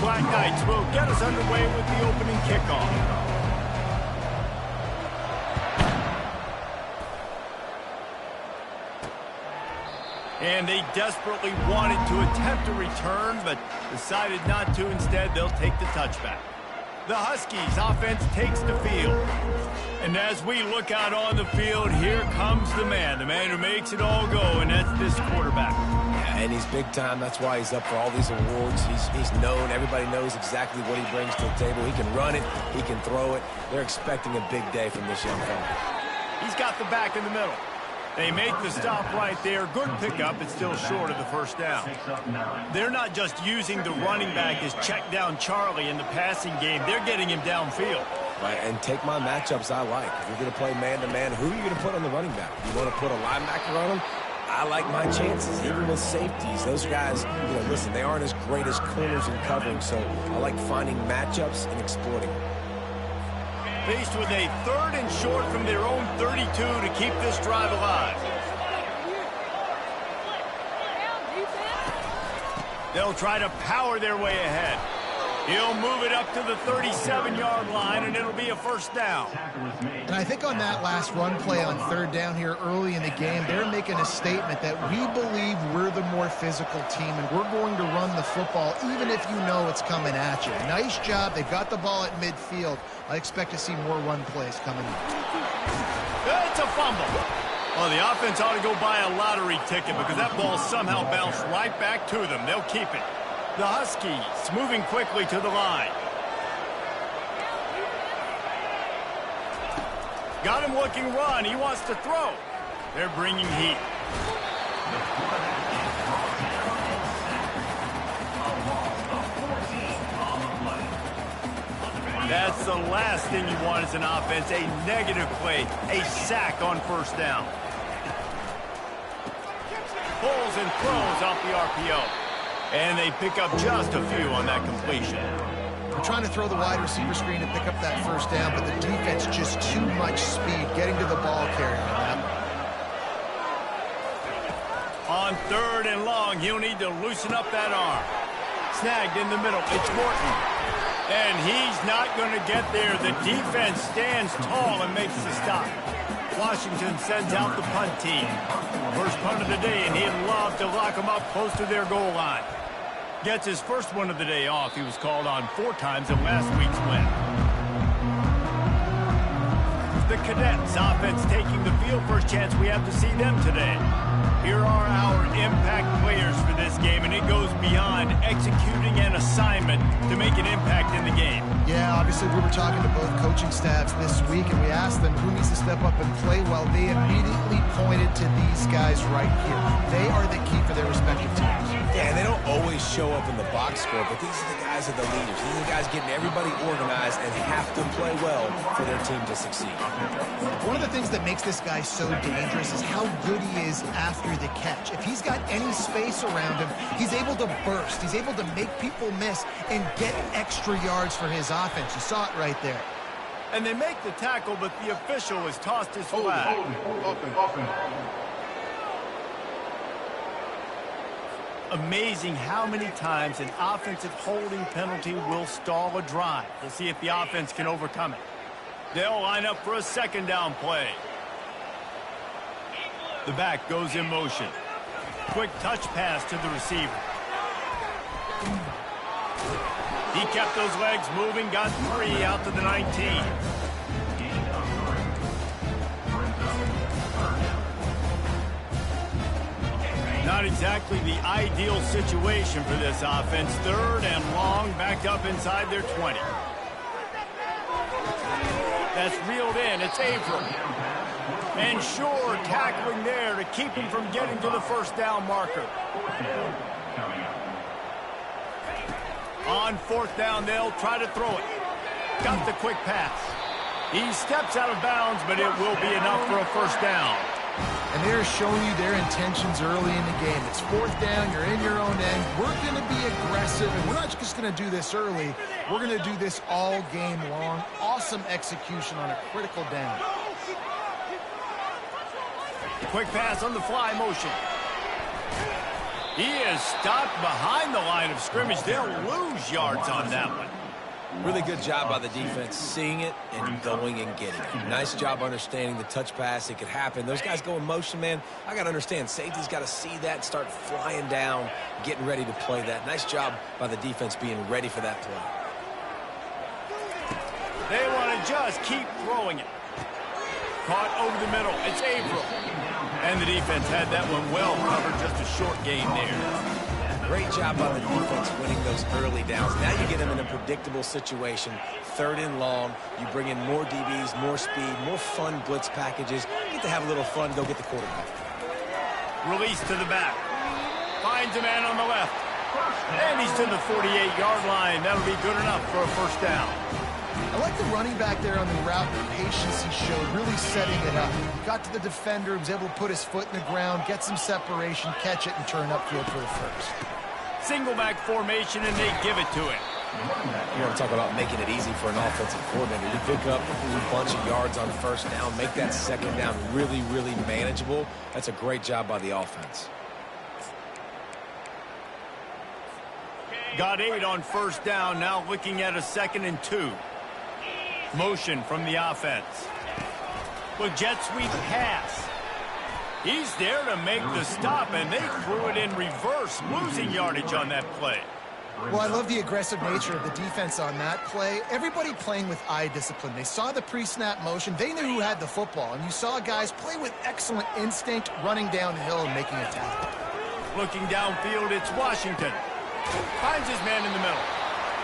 Black Knights will get us underway with the opening kickoff. And they desperately wanted to attempt a return, but decided not to. Instead, they'll take the touchback. The Huskies offense takes the field. And as we look out on the field, here comes the man who makes it all go, and that's this quarterback. Yeah, and he's big time. That's why he's up for all these awards. He's known. Everybody knows exactly what he brings to the table. He can run it. He can throw it. They're expecting a big day from this young fella. He's got the back in the middle. They make the stop right there. Good pickup. It's still short of the first down. They're not just using the running back as check down Charlie in the passing game. They're getting him downfield. Right, and take my matchups I like. If you're going to play man-to-man, who are you going to put on the running back? You want to put a linebacker on him? I like my chances, even with safeties. Those guys, listen, they aren't as great as corners in covering, so I like finding matchups and exploiting them. Faced with a 3rd and short from their own 32 to keep this drive alive. They'll try to power their way ahead. He'll move it up to the 37-yard line, and it'll be a first down. And I think on that last run play on 3rd down here early in the game, they're making a statement that we believe we're the more physical team, and we're going to run the football even if you know it's coming at you. Nice job. They've got the ball at midfield. I expect to see more run plays coming up. It's a fumble. Well, the offense ought to go buy a lottery ticket because that ball somehow bounced right back to them. They'll keep it. The Huskies moving quickly to the line. Got him looking run. He wants to throw. They're bringing heat. That's the last thing you want as an offense, a negative play, a sack on first down. Pulls and throws off the RPO. And they pick up just a few on that completion. They're trying to throw the wide receiver screen to pick up that first down, but the defense just too much speed getting to the ball carrier on that one. On 3rd and long, he'll need to loosen up that arm. Snagged in the middle. It's Morton. And he's not going to get there. The defense stands tall and makes the stop. Washington sends out the punt team. First punt of the day, and he'd love to lock them up close to their goal line. Gets his first one of the day off. He was called on 4 times in last week's win. The Cadets offense taking the field. First chance we have to see them today. Here are our impact players for this game, and it goes beyond executing an assignment to make an impact in the game. Yeah, obviously we were talking to both coaching staffs this week, and we asked them who needs to step up and play well. They immediately pointed to these guys right here. They are the key for their respective teams. Yeah, and they don't always show up in the box score, but these are the guys that are the leaders. These are the guys getting everybody organized and have to play well for their team to succeed. One of the things that makes this guy so dangerous is how good he is after the catch. If he's got any space around him, he's able to burst. He's able to make people miss and get extra yards for his offense. You saw it right there. And they make the tackle, but the official has tossed his flag. Amazing how many times an offensive holding penalty will stall a drive. We'll see if the offense can overcome it. They'll line up for a second down play. The back goes in motion. Quick touch pass to the receiver. He kept those legs moving, got 3 out to the 19. Not exactly the ideal situation for this offense. 3rd and long, backed up inside their 20. That's reeled in. It's Abram. And sure, tackling there to keep him from getting to the first down marker. On 4th down, they'll try to throw it. Got the quick pass. He steps out of bounds, but it will be enough for a first down. And they're showing you their intentions early in the game. It's 4th down. You're in your own end. We're going to be aggressive, and we're not just going to do this early. We're going to do this all game long. Awesome execution on a critical down. Quick pass on the fly motion. He is stopped behind the line of scrimmage. They'll lose yards on that one. Really good job by the defense seeing it and going and getting it. Nice job understanding the touch pass. It could happen. Those guys go in motion, man. I got to understand, safety's got to see that and start flying down, getting ready to play that. Nice job by the defense being ready for that play. They want to just keep throwing it. Caught over the middle. It's Averill. And the defense had that one well covered. Just a short gain there. Great job by the defense winning those early downs. Now you get them in a predictable situation. 3rd and long. You bring in more DBs, more speed, more fun blitz packages. You get to have a little fun. Go get the quarterback. Release to the back. Finds a man on the left. And he's to the 48-yard line. That'll be good enough for a first down. I like the running back there on the route, the patience he showed, really setting it up. Got to the defender, was able to put his foot in the ground, get some separation, catch it, and turn upfield for the first. Single back formation, and they give it to him. You want to talk about making it easy for an offensive coordinator. You pick up a bunch of yards on first down, make that second down really, really manageable. That's a great job by the offense. Got 8 on first down, now looking at a 2nd and 2. Motion from the offense. Well, jet sweep pass. He's there to make the stop, and they threw it in reverse, losing yardage on that play. Well, I love the aggressive nature of the defense on that play. Everybody playing with eye discipline. They saw the pre-snap motion. They knew who had the football, and you saw guys play with excellent instinct, running downhill and making a tackle. Looking downfield, it's Washington. Finds his man in the middle.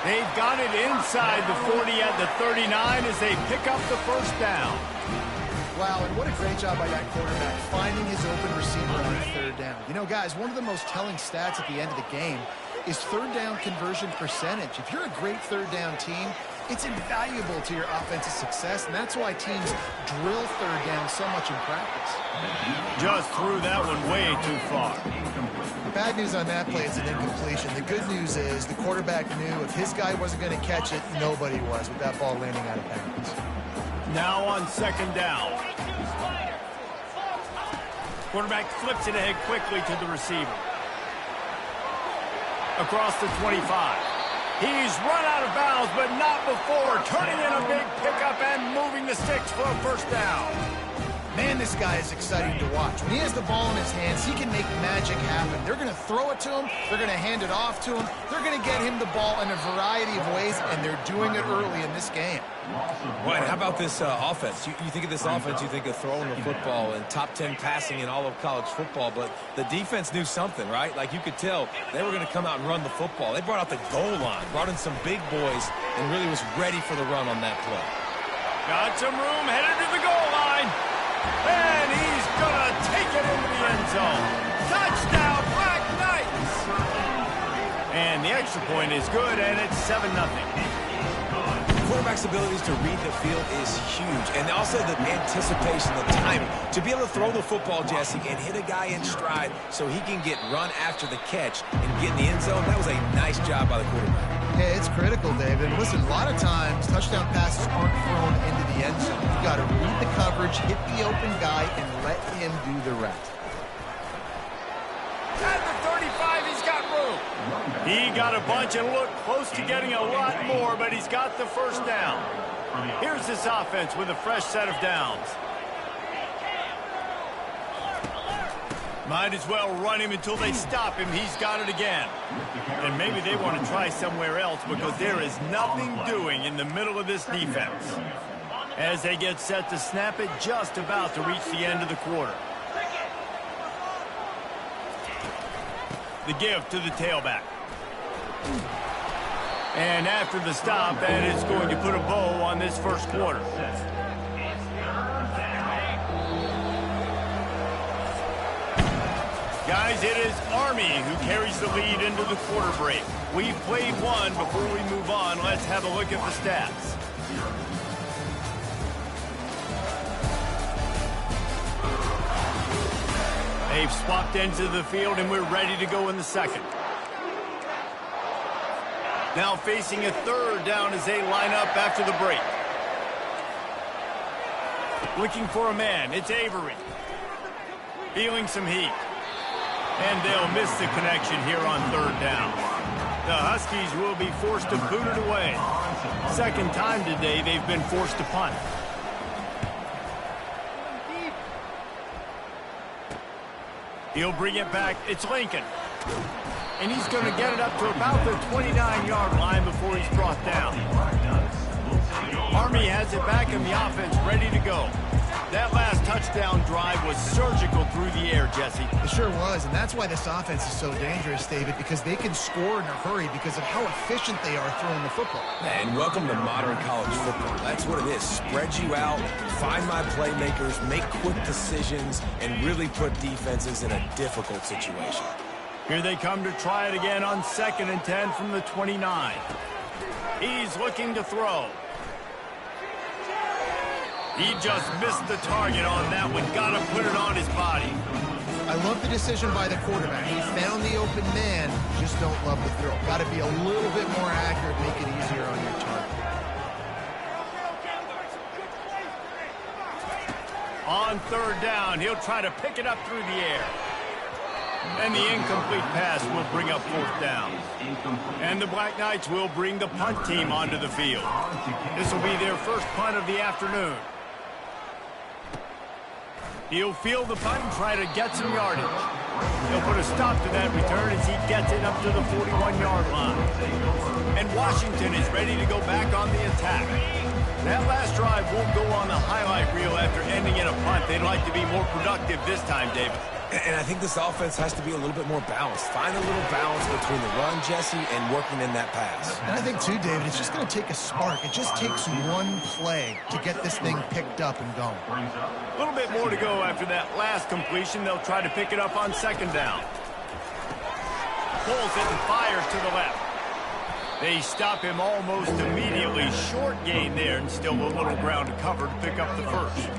They've got it inside the 40 at the 39 as they pick up the first down. Wow, and what a great job by that quarterback, finding his open receiver on 3rd down. You know, guys, one of the most telling stats at the end of the game is 3rd down conversion percentage. If you're a great 3rd down team, it's invaluable to your offensive success, and that's why teams drill 3rd down so much in practice. Just threw that one way too far. Bad news on that play is an incompletion. The good news is the quarterback knew if his guy wasn't going to catch it, nobody was with that ball landing out of bounds. Now on 2nd down. Quarterback flips it ahead quickly to the receiver. Across the 25. He's run out of bounds, but not before turning in a big pickup and moving the sticks for a first down. Man, this guy is exciting to watch. When he has the ball in his hands, he can make magic happen. They're going to throw it to him. They're going to hand it off to him. They're going to get him the ball in a variety of ways, and they're doing it early in this game. Well, and how about this offense? You think of this offense, you think of throwing the football and top 10 passing in all of college football, but the defense knew something, right? Like you could tell they were going to come out and run the football. They brought out the goal line, brought in some big boys, and really was ready for the run on that play. Got some room, headed to the goal line. And he's going to take it into the end zone. Touchdown, Black Knights! And the extra point is good, and it's 7-0. Quarterback's abilities to read the field is huge, and also the anticipation, the timing. To be able to throw the football, Jesse, and hit a guy in stride so he can get run after the catch and get in the end zone, that was a nice job by the quarterback. Yeah, it's critical, David. Listen, a lot of times touchdown passes aren't thrown into the end zone. You've got to read the coverage, hit the open guy, and let him do the rest. At the 35, he's got room. He got a bunch and looked close to getting a lot more, but he's got the first down. Here's this offense with a fresh set of downs. Might as well run him until they stop him. He's got it again. And maybe they want to try somewhere else because there is nothing doing in the middle of this defense. As they get set to snap it, just about to reach the end of the quarter. The give to the tailback. And after the stop, that is going to put a bow on this first quarter. Guys, it is Army who carries the lead into the quarter break. We've played one. Before we move on, let's have a look at the stats. They've swapped ends of the field, and we're ready to go in the second. Now facing a third down as they line up after the break. Looking for a man. It's Avery. Feeling some heat. And they'll miss the connection here on third down. The Huskies will be forced to boot it away. Second time today they've been forced to punt. He'll bring it back. It's Lincoln. And he's going to get it up to about the 29-yard line before he's brought down. Army has it back in the offense, ready to go. That last touchdown drive was surgical through the air, Jesse. It sure was, and that's why this offense is so dangerous, David, because they can score in a hurry because of how efficient they are throwing the football. And welcome to modern college football. That's what it is. Spread you out, find my playmakers, make quick decisions, and really put defenses in a difficult situation. Here they come to try it again on 2nd and 10 from the 29. He's looking to throw. He just missed the target on that one. Got to put it on his body. I love the decision by the quarterback. He found the open man. Just don't love the throw. Got to be a little bit more accurate, make it easier on your target. On third down, he'll try to pick it up through the air. And the incomplete pass will bring up fourth down. And the Black Knights will bring the punt team onto the field. This will be their first punt of the afternoon. He'll field the punt and try to get some yardage. He'll put a stop to that return as he gets it up to the 41-yard line. And Washington is ready to go back on the attack. That last drive won't go on the highlight reel after ending in a punt. They'd like to be more productive this time, David. And I think this offense has to be a little bit more balanced. Find a little balance between the run, Jesse, and working in that pass. And I think, too, David, it's just going to take a spark. It just takes one play to get this thing picked up and going. A little bit more to go after that last completion. They'll try to pick it up on 2nd down. Pulls it and fires to the left. They stop him almost immediately. Short gain there, and still a little ground to cover to pick up the first.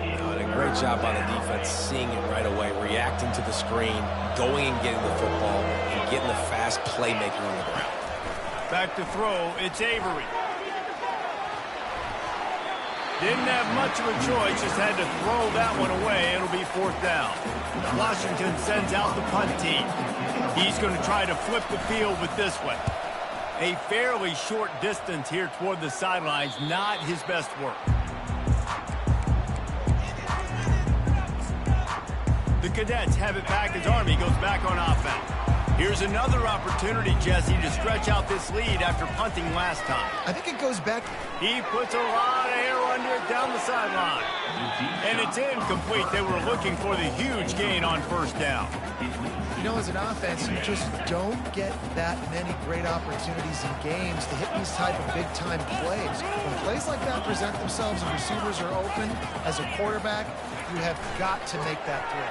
And a great job by the defense, seeing it right away, reacting to the screen, going and getting the football, and getting the fast playmaker on the ground. Back to throw, it's Avery. Didn't have much of a choice, just had to throw that one away. It'll be fourth down. Washington sends out the punt team. He's going to try to flip the field with this one. A fairly short distance here toward the sidelines, not his best work. The Cadets have it back as Army goes back on offense. Here's another opportunity, Jesse, to stretch out this lead after punting last time. I think it goes back. He puts a lot of air under it down the sideline. And it's incomplete. They were looking for the huge gain on first down. You know, as an offense, you just don't get that many great opportunities in games to hit these type of big-time plays. When plays like that present themselves and receivers are open, as a quarterback, you have got to make that throw.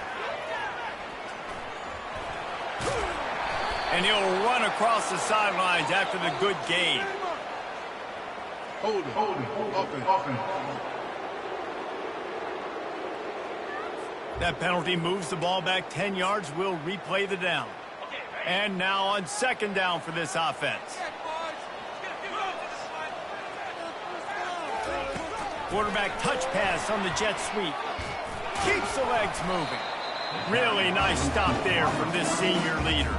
And he'll run across the sidelines after the good gain. Hold it, open. That penalty moves the ball back 10 yards. We'll replay the down. And now on 2nd down for this offense. Quarterback touch pass on the jet sweep. Keeps the legs moving. Really nice stop there from this senior leader.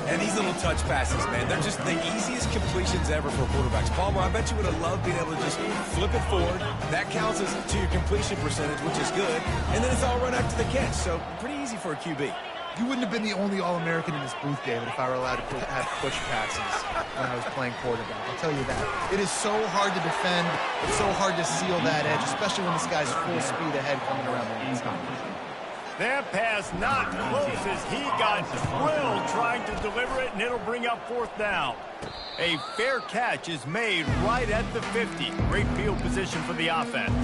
And these little touch passes, man, they're just the easiest completions ever for quarterbacks. Palmer, I bet you would have loved being able to just flip it forward. That counts as to your completion percentage, which is good. And then it's all run after the catch, so pretty easy for a QB. You wouldn't have been the only All-American in this booth, David, if I were allowed to have push passes when I was playing quarterback. I'll tell you that. It is so hard to defend. It's so hard to seal that edge, especially when this guy's full speed ahead coming around the inside. That pass not close as he got drilled trying to deliver it, and it'll bring up fourth down. A fair catch is made right at the 50. Great field position for the offense.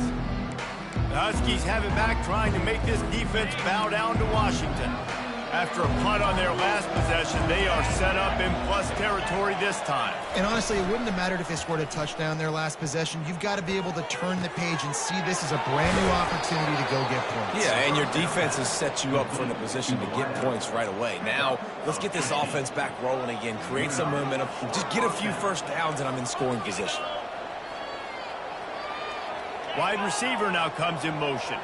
The Huskies have it back, trying to make this defense bow down to Washington. After a punt on their last possession, they are set up in plus territory this time. And honestly, it wouldn't have mattered if they scored a touchdown their last possession. You've got to be able to turn the page and see this as a brand new opportunity to go get points. Yeah, and your defense has set you up for the position to get points right away. Now, let's get this offense back rolling again, create some momentum, just get a few first downs, and I'm in scoring position. Wide receiver now comes in motion.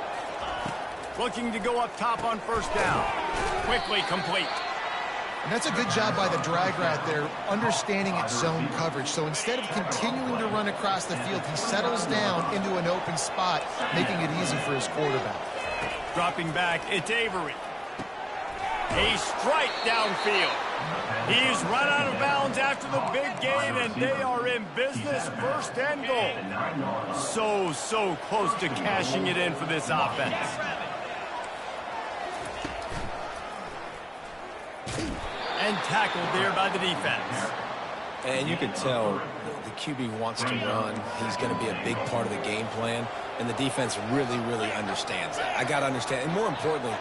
Looking to go up top on first down. Quickly complete. And that's a good job by the drag route there, understanding its zone coverage. So instead of continuing to run across the field, he settles down into an open spot, making it easy for his quarterback. Dropping back, it's Avery. A strike downfield. He's run out of bounds after the big gain, and they are in business, first and goal. So close to cashing it in for this offense. And tackled there by the defense. And you can tell the QB wants to run. He's going to be a big part of the game plan, and the defense really, really understands that. I got to understand, and more importantly,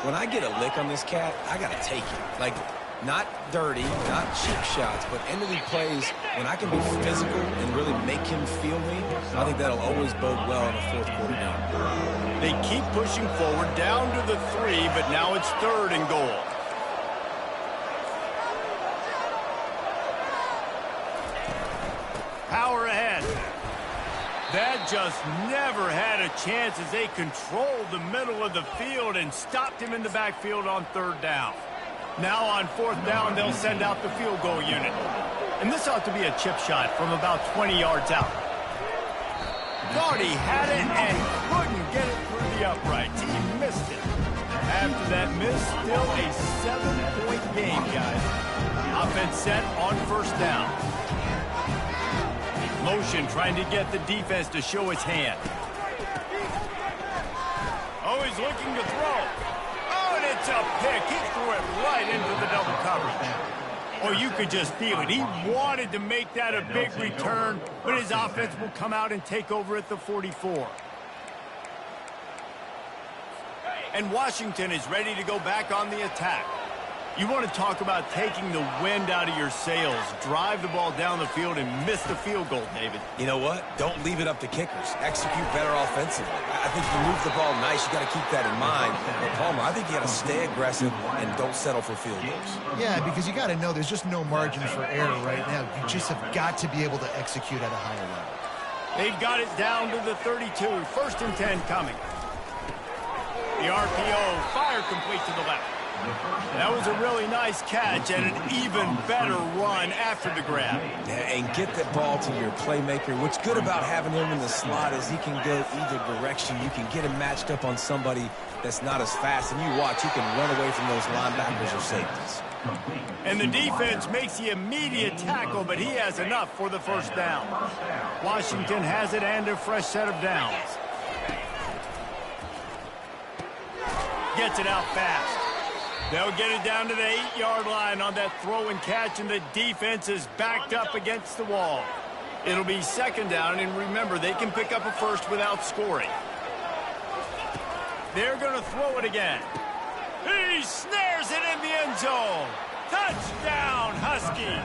when I get a lick on this cat, I got to take it. Like, not dirty, not cheap shots, but end of the plays, when I can be physical and really make him feel me, I think that'll always bode well in a fourth quarter game. They keep pushing forward down to the 3, but now it's third and goal. Power ahead. That just never had a chance as they controlled the middle of the field and stopped him in the backfield on third down. Now on fourth down, they'll send out the field goal unit. And this ought to be a chip shot from about 20 yards out. Thought he had it and couldn't get it through the uprights. He missed it. After that miss, still a 7-point game, guys. Offense set on first down. Motion trying to get the defense to show his hand. Oh, he's looking to throw. Oh, and it's a pick. He threw it right into the double coverage. Oh, you could just feel it. He wanted to make that a big return, but his offense will come out and take over at the 44. And Washington is ready to go back on the attack. You want to talk about taking the wind out of your sails. Drive the ball down the field and miss the field goal, David. You know what? Don't leave it up to kickers. Execute better offensively. I think you move the ball nice. You got to keep that in mind. But Palmer, I think you got to stay aggressive and don't settle for field goals. Yeah, because you got to know there's just no margin for error right now. You just have got to be able to execute at a higher level. They've got it down to the 32. First and 10 coming. The RPO, fire complete to the left. That was a really nice catch and an even better run after the grab. And get that ball to your playmaker. What's good about having him in the slot is he can go either direction. You can get him matched up on somebody that's not as fast. And you watch, he can run away from those linebackers or safeties. And the defense makes the immediate tackle, but he has enough for the first down. Washington has it and a fresh set of downs. Gets it out fast. They'll get it down to the 8-yard line on that throw and catch, and the defense is backed up against the wall. It'll be second down, and remember, they can pick up a first without scoring. They're going to throw it again. He snares it in the end zone. Touchdown, Husky.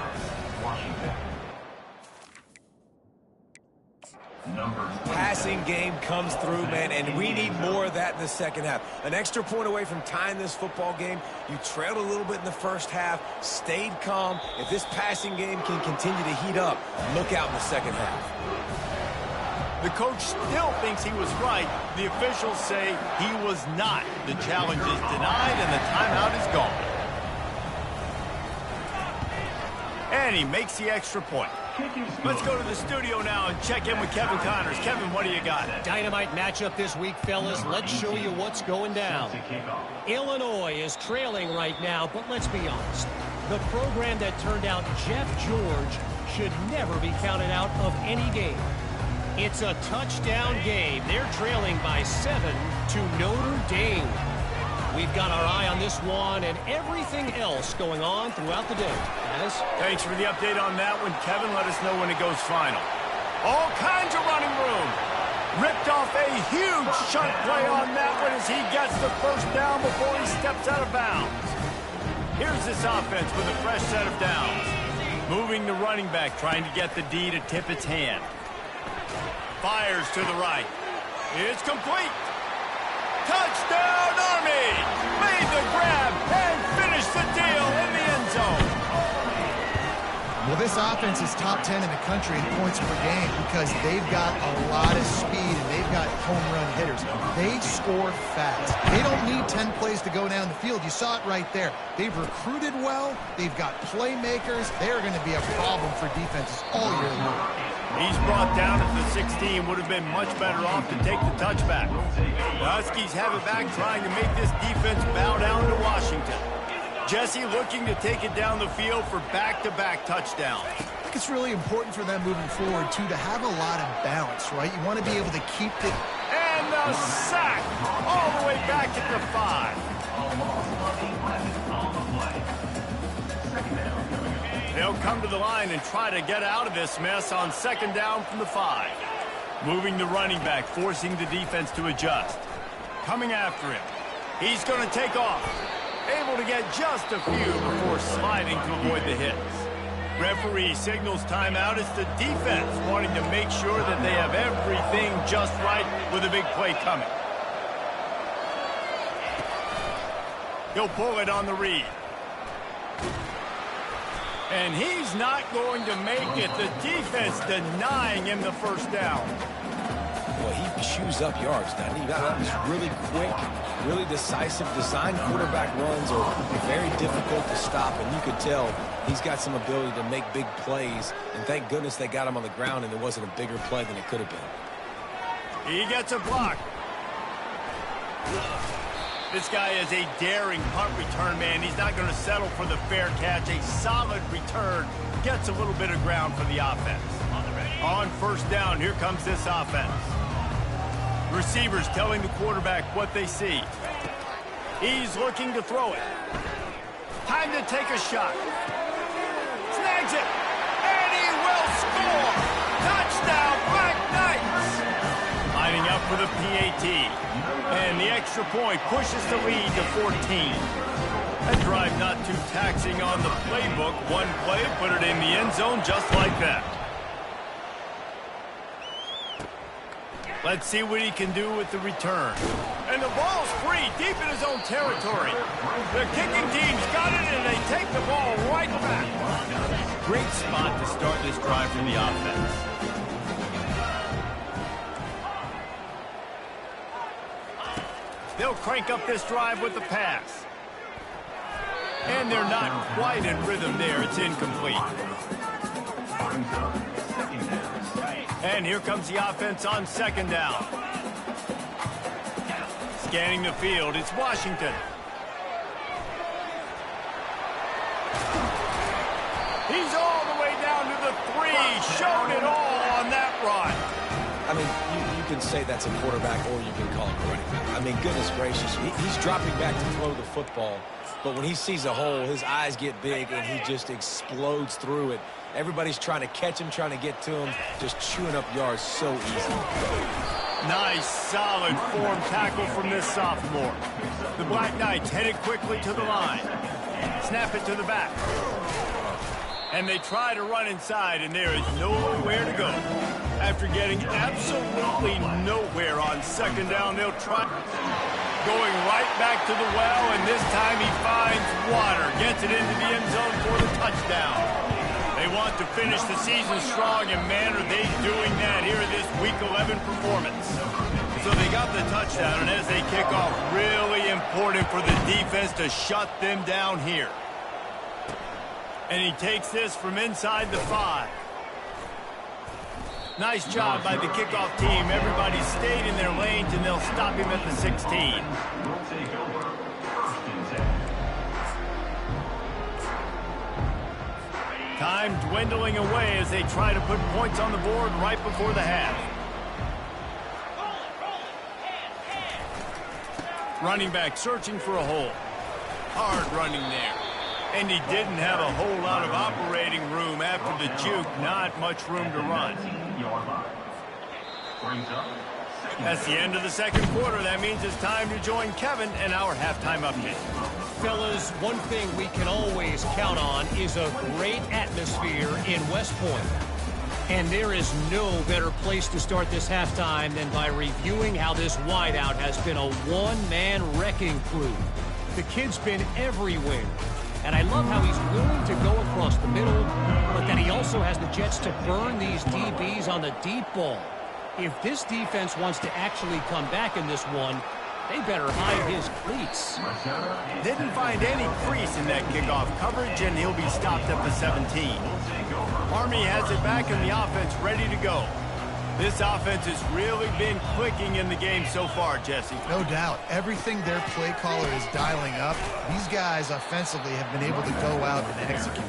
Passing game comes through, man, and we need more of that in the second half. An extra point away from tying this football game. You trailed a little bit in the first half, stayed calm. If this passing game can continue to heat up, look out in the second half. The coach still thinks he was right. The officials say he was not. The challenge is denied, and the timeout is gone. And he makes the extra point. Let's go to the studio now and check in with Kevin Connors. Kevin, what do you got? Dynamite matchup this week, fellas. Let's show you what's going down. Illinois is trailing right now, but let's be honest. The program that turned out Jeff George should never be counted out of any game. It's a touchdown game. They're trailing by 7 to Notre Dame. We've got our eye on this one and everything else going on throughout the day. Guys? Thanks for the update on that one, Kevin. Let us know when it goes final. All kinds of running room. Ripped off a huge shunt play on that one as he gets the first down before he steps out of bounds. Here's this offense with a fresh set of downs. Moving the running back, trying to get the D to tip its hand. Fires to the right. It's complete. Touchdown, Army! Made the grab and finished the deal in the end zone. Well, this offense is top 10 in the country in points per game because they've got a lot of speed and they've got home run hitters. players. They score fast. They don't need 10 plays to go down the field. You saw it right there. They've recruited well. They've got playmakers. They're going to be a problem for defenses all year long. He's brought down at the 16. Would have been much better off to take the touchback. The Huskies have it back, trying to make this defense bow down to Washington. Jesse looking to take it down the field for back-to-back touchdowns. I think it's really important for them moving forward, too, to have a lot of balance, right? You want to be able to keep the... And the sack all the way back at the 5. They'll come to the line and try to get out of this mess on second down from the 5. Moving the running back, forcing the defense to adjust. Coming after him. He's going to take off. Able to get just a few before sliding to avoid the hits. Referee signals timeout. It's the defense wanting to make sure that they have everything just right with a big play coming. He'll pull it on the read. And he's not going to make it. The defense denying him the first down. Well, he chews up yards, doesn't he? He's really quick, really decisive. Design quarterback runs are very difficult to stop, and you could tell he's got some ability to make big plays. And thank goodness they got him on the ground and it wasn't a bigger play than it could have been. He gets a block. This guy is a daring punt return man. He's not going to settle for the fair catch. A solid return gets a little bit of ground for the offense. On first down, here comes this offense. Receivers telling the quarterback what they see. He's looking to throw it. Time to take a shot. Snags it. And he will score. Touchdown, Black Knights. Lining up for the PAT. And the extra point pushes the lead to 14. That drive not too taxing on the playbook. One play, put it in the end zone just like that. Let's see what he can do with the return. And the ball's free, deep in his own territory. The kicking team's got it, and they take the ball right back. Great spot to start this drive for the offense. They'll crank up this drive with the pass. And they're not quite in rhythm there. It's incomplete. And here comes the offense on second down. Scanning the field, it's Washington. He's all the way down to the 3. Showed it all on that run. I mean, you can say that's a quarterback or you can call him a running back. I mean, goodness gracious, he's dropping back to throw the football. But when he sees a hole, his eyes get big and he just explodes through it. Everybody's trying to catch him, trying to get to him, just chewing up yards so easy. Nice, solid form tackle from this sophomore. The Black Knights headed quickly to the line. Snap it to the back. And they try to run inside, and there is nowhere to go. After getting absolutely nowhere on second down, they'll try going right back to the well, and this time he finds water. Gets it into the end zone for the touchdown. They want to finish the season strong, and man, are they doing that here in this Week 11 performance. So they got the touchdown, and as they kick off, really important for the defense to shut them down here. And he takes this from inside the 5. Nice job by the kickoff team. Everybody stayed in their lanes, and they'll stop him at the 16. Time dwindling away as they try to put points on the board right before the half. Running back searching for a hole. Hard running there. And he didn't have a whole lot of operating room after the juke. Not much room to run. That's the end of the second quarter. That means it's time to join Kevin and our halftime update. Fellas, one thing we can always count on is a great atmosphere in West Point. And there is no better place to start this halftime than by reviewing how this wideout has been a one-man wrecking crew. The kid's been everywhere. And I love how he's willing to go across the middle, but that he also has the jets to burn these DBs on the deep ball. If this defense wants to actually come back in this one, they better hide his cleats. Didn't find any crease in that kickoff coverage, and he'll be stopped at the 17. Army has it back in the offense, ready to go. This offense has really been clicking in the game so far, Jesse. No doubt. Everything their play caller is dialing up, these guys offensively have been able to go out and execute.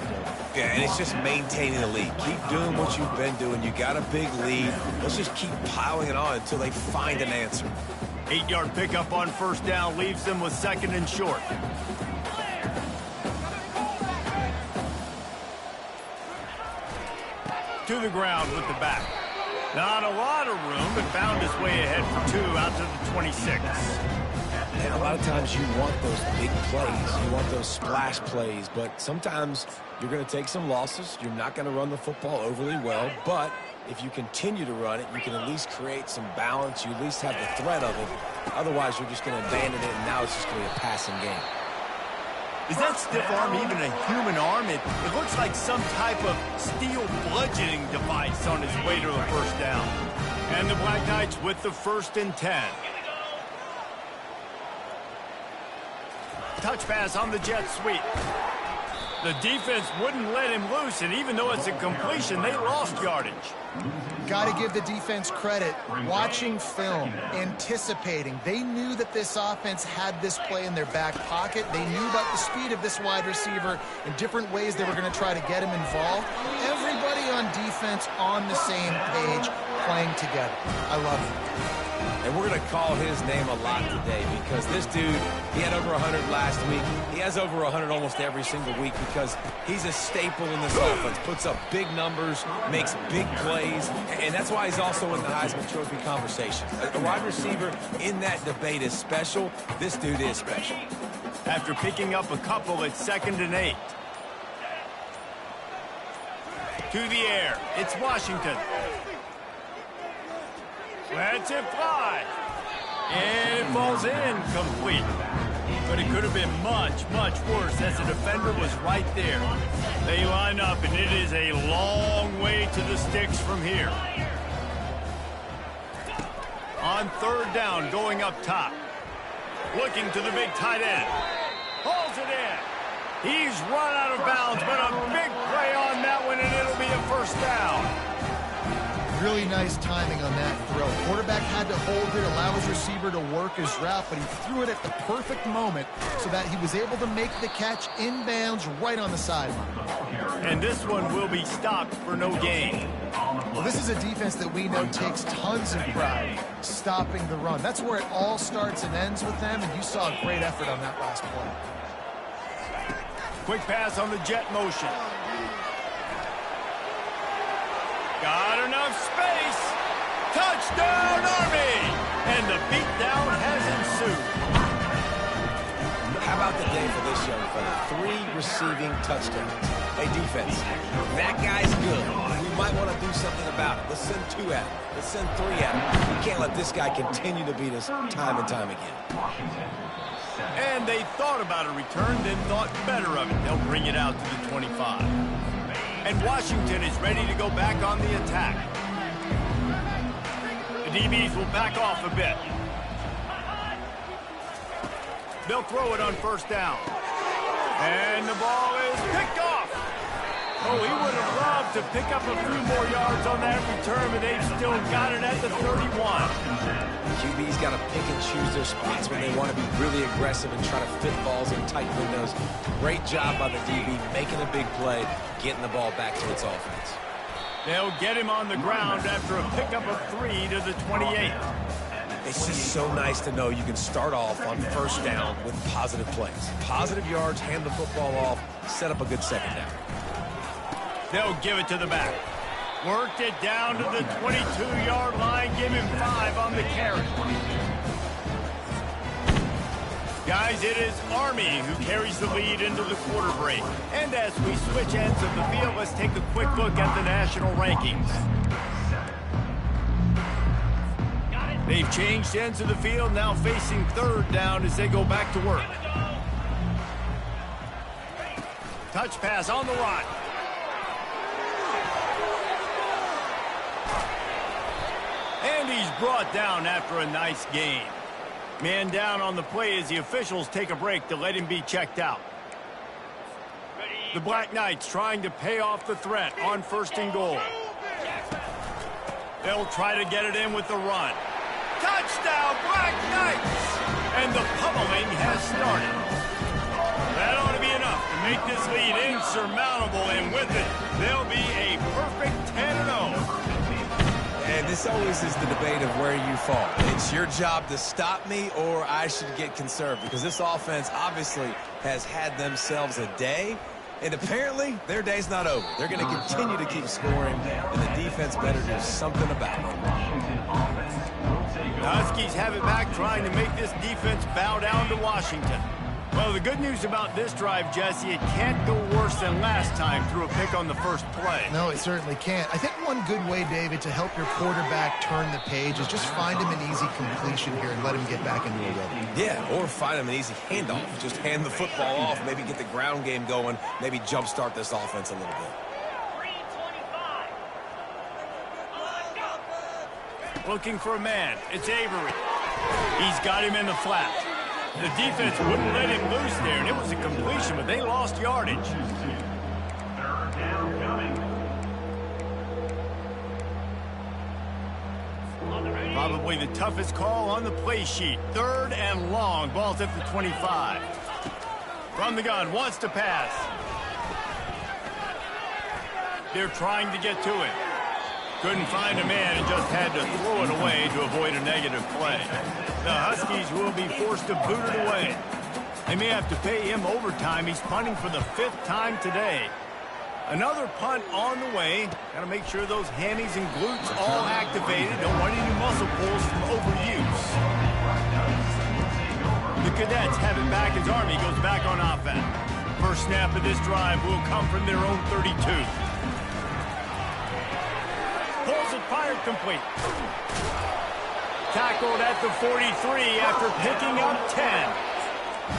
Yeah, and it's just maintaining the lead. Keep doing what you've been doing. You got a big lead. Let's just keep piling it on until they find an answer. 8-yard pickup on first down leaves them with 2nd and short. To the ground with the back. Not a lot of room, but found his way ahead for 2 out to the 26. And a lot of times you want those big plays. You want those splash plays, but sometimes you're going to take some losses. You're not going to run the football overly well, but if you continue to run it, you can at least create some balance. You at least have the threat of it. Otherwise, you're just going to abandon it, and now it's just going to be a passing game. Is that stiff arm even a human arm? It looks like some type of steel bludgeoning device on his way to the first down. And the Black Knights with the 1st and 10. Touch pass on the jet sweep. The defense wouldn't let him loose, and even though it's a completion, they lost yardage. Got to give the defense credit. Watching film, anticipating. They knew that this offense had this play in their back pocket. They knew about the speed of this wide receiver and different ways they were going to try to get him involved. Everybody on defense on the same page, playing together. I love it. And we're going to call his name a lot today because this dude, he had over 100 last week. He has over 100 almost every single week because he's a staple in this offense. Puts up big numbers, makes big plays, and that's why he's also in the Heisman Trophy conversation. A wide receiver in that debate is special. This dude is special. After picking up a couple, it's 2nd and 8. To the air, it's Washington. Lets it fly. And it falls incomplete. But it could have been much, much worse as the defender was right there. They line up, and it is a long way to the sticks from here. On 3rd down, going up top. Looking to the big tight end. Hauls it in. He's run out of bounds, but a big play on that one, and it'll be a 1st down. Really nice timing on that throw. Quarterback had to hold it, allow his receiver to work his route, but he threw it at the perfect moment so that he was able to make the catch inbounds right on the sideline. And this one will be stopped for no gain. Well, this is a defense that we know takes tons of pride stopping the run. That's where it all starts and ends with them, and you saw a great effort on that last play. Quick pass on the jet motion. Got enough space. Touchdown, Army! And the beatdown has ensued. How about the day for this young fella? 3 receiving touchdowns. Hey, defense, that guy's good. We might want to do something about it. Let's send 2 at him. Let's send 3 at him. We can't let this guy continue to beat us time and time again. And they thought about a return, then thought better of it. They'll bring it out to the 25. And Washington is ready to go back on the attack. The DBs will back off a bit. They'll throw it on 1st down. And the ball is picked off. Oh, he would have loved to pick up a few more yards on that return, but they've still got it at the 31. QB's got to pick and choose their spots when they want to be really aggressive and try to fit balls in tight windows. Great job by the DB making a big play, getting the ball back to its offense. They'll get him on the ground after a pickup of 3 to the 28. It's just so nice to know you can start off on 1st down with positive plays. Positive yards, hand the football off, set up a good 2nd down. They'll give it to the back. Worked it down to the 22-yard line. Give him 5 on the carry. Guys, it is Army who carries the lead into the quarter break. And as we switch ends of the field, let's take a quick look at the national rankings. They've changed ends of the field, now facing 3rd down as they go back to work. Touch pass on the run. And he's brought down after a nice gain. Man down on the play as the officials take a break to let him be checked out. The Black Knights trying to pay off the threat on 1st and goal. They'll try to get it in with the run. Touchdown, Black Knights! And the pummeling has started. That ought to be enough to make this lead insurmountable, and with it, they'll be a perfect 10-0. And this always is the debate of where you fall. It's your job to stop me, or I should get conserved, because this offense obviously has had themselves a day, and apparently their day's not over. They're going to continue to keep scoring, and the defense better do something about it. The Huskies have it back, trying to make this defense bow down to Washington. Well, the good news about this drive, Jesse, it can't go worse than last time through a pick on the first play. No, it certainly can't. I think one good way, David, to help your quarterback turn the page is just find him an easy completion here and let him get back into a rhythm. Yeah, or find him an easy handoff. Just hand the football off, maybe get the ground game going, maybe jumpstart this offense a little bit. Looking for a man. It's Avery. He's got him in the flat. The defense wouldn't let him loose there, and it was a completion, but they lost yardage. Probably the toughest call on the play sheet. 3rd and long. Ball's at the 25. From the gun, wants to pass. They're trying to get to it. Couldn't find a man and just had to throw it away to avoid a negative play. The Huskies will be forced to boot it away. They may have to pay him overtime. He's punting for the 5th time today. Another punt on the way. Got to make sure those hammies and glutes all activated. Don't want any muscle pulls from overuse. The Cadets have it back as Army goes back on offense. First snap of this drive will come from their own 32. Pulls it, fired, complete. Tackled at the 43 after picking up 10.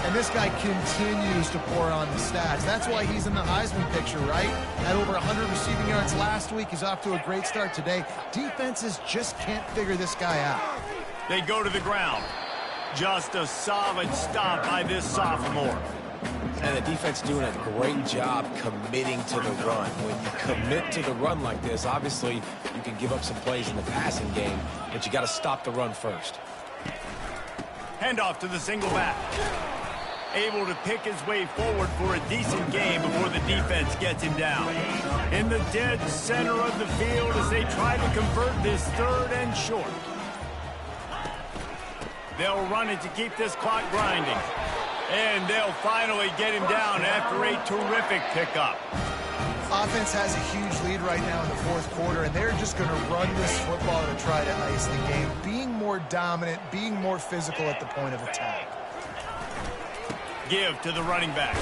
And this guy continues to pour on the stats. That's why he's in the Heisman picture, right? Had over 100 receiving yards last week. He's off to a great start today. Defenses just can't figure this guy out. They go to the ground. Just a solid stop by this sophomore. And the defense doing a great job committing to the run. When you commit to the run like this, obviously you can give up some plays in the passing game, but you got to stop the run first. Handoff to the single back. Able to pick his way forward for a decent game before the defense gets him down. In the dead center of the field as they try to convert this 3rd and short. They'll run it to keep this clock grinding. And they'll finally get him down after a terrific pickup. Offense has a huge lead right now in the 4th quarter, and they're just going to run this football to try to ice the game, being more dominant, being more physical at the point of attack. Give to the running back.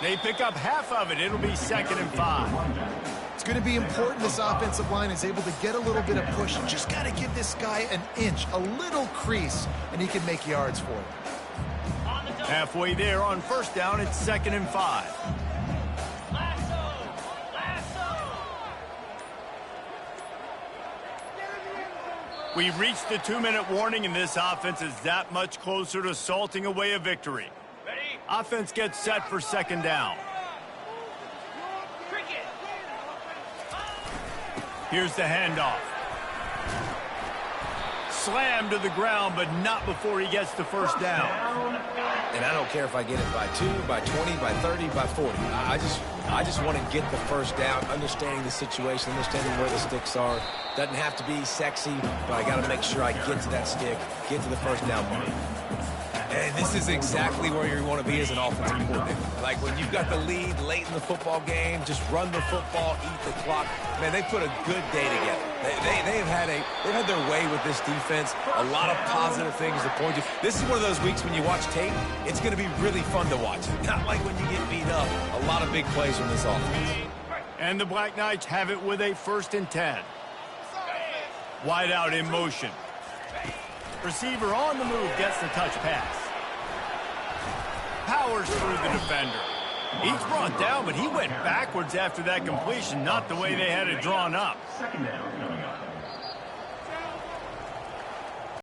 They pick up half of it. It'll be 2nd and 5. It's going to be important this offensive line is able to get a little bit of push. Just got to give this guy an inch, a little crease, and he can make yards for it. Halfway there on 1st down, it's 2nd and 5. We've reached the 2-minute warning, and this offense is that much closer to salting away a victory. Ready? Offense gets set for 2nd down. Here's the handoff. Slammed to the ground, but not before he gets the 1st down. And I don't care if I get it by 2, by 20, by 30, by 40. I just want to get the 1st down, understanding the situation, understanding where the sticks are. Doesn't have to be sexy, but I got to make sure I get to that stick, get to the 1st down mark. And this is exactly where you want to be as an offensive coordinator. Like when you've got the lead late in the football game, just run the football, eat the clock. Man, they put a good day together. They've had their way with this defense. A lot of positive things to point to. This is one of those weeks when you watch tape, it's going to be really fun to watch. Not like when you get beat up. A lot of big plays from this offense. And the Black Knights have it with a 1st and 10. Wide out in motion. Receiver on the move gets the touch pass. Powers through the defender. He's brought down, but he went backwards after that completion, not the way they had it drawn up. 2nd down coming up.